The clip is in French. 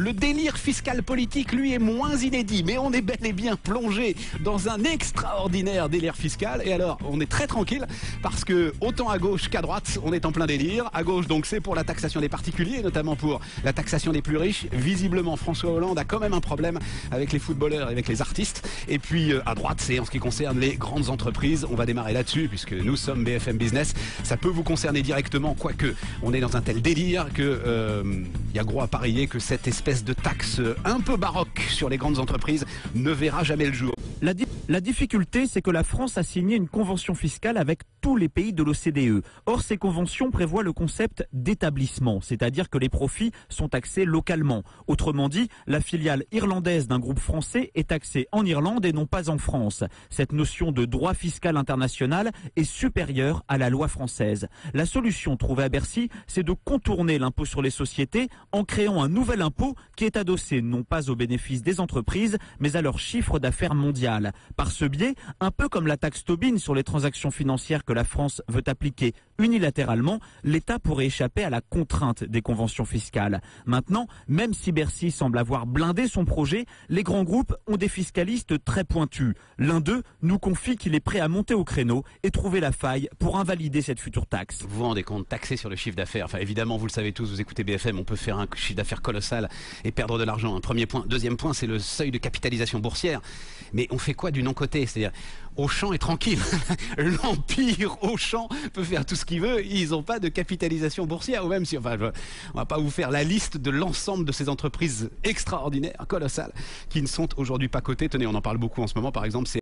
Le délire fiscal politique, lui, est moins inédit, mais on est bel et bien plongé dans un extraordinaire délire fiscal. Et alors, on est très tranquille parce que autant à gauche qu'à droite, on est en plein délire. À gauche, donc, c'est pour la taxation des particuliers, notamment pour la taxation des plus riches. Visiblement, François Hollande a quand même un problème avec les footballeurs et avec les artistes. Et puis, à droite, c'est en ce qui concerne les grandes entreprises. On va démarrer là-dessus puisque nous sommes BFM Business. Ça peut vous concerner directement, quoique on est dans un tel délire que y a gros à parier que cette espèce de taxe un peu baroque sur les grandes entreprises ne verra jamais le jour. La difficulté, c'est que la France a signé une convention fiscale avec tous les pays de l'OCDE. Or, ces conventions prévoient le concept d'établissement, c'est-à-dire que les profits sont taxés localement. Autrement dit, la filiale irlandaise d'un groupe français est taxée en Irlande et non pas en France. Cette notion de droit fiscal international est supérieure à la loi française. La solution trouvée à Bercy, c'est de contourner l'impôt sur les sociétés en créant un nouvel impôt qui est adossé non pas aux bénéfices des entreprises, mais à leur chiffre d'affaires mondial. Par ce biais, un peu comme la taxe Tobin sur les transactions financières que la France veut appliquer unilatéralement, l'État pourrait échapper à la contrainte des conventions fiscales. Maintenant, même si Bercy semble avoir blindé son projet, les grands groupes ont des fiscalistes très pointus. L'un d'eux nous confie qu'il est prêt à monter au créneau et trouver la faille pour invalider cette future taxe. Vous vous rendez compte, taxer sur le chiffre d'affaires, enfin évidemment vous le savez tous, vous écoutez BFM, on peut faire un chiffre d'affaires colossal et perdre de l'argent. Un premier point. Deuxième point, c'est le seuil de capitalisation boursière. Mais on fait quoi du non-coté? C'est-à-dire, Auchan est tranquille. L'empire Auchan peut faire tout ce qu'il veut. Ils n'ont pas de capitalisation boursière. Ou même si, enfin, on va pas vous faire la liste de l'ensemble de ces entreprises extraordinaires, colossales, qui ne sont aujourd'hui pas cotées. Tenez, on en parle beaucoup en ce moment. Par exemple, c'est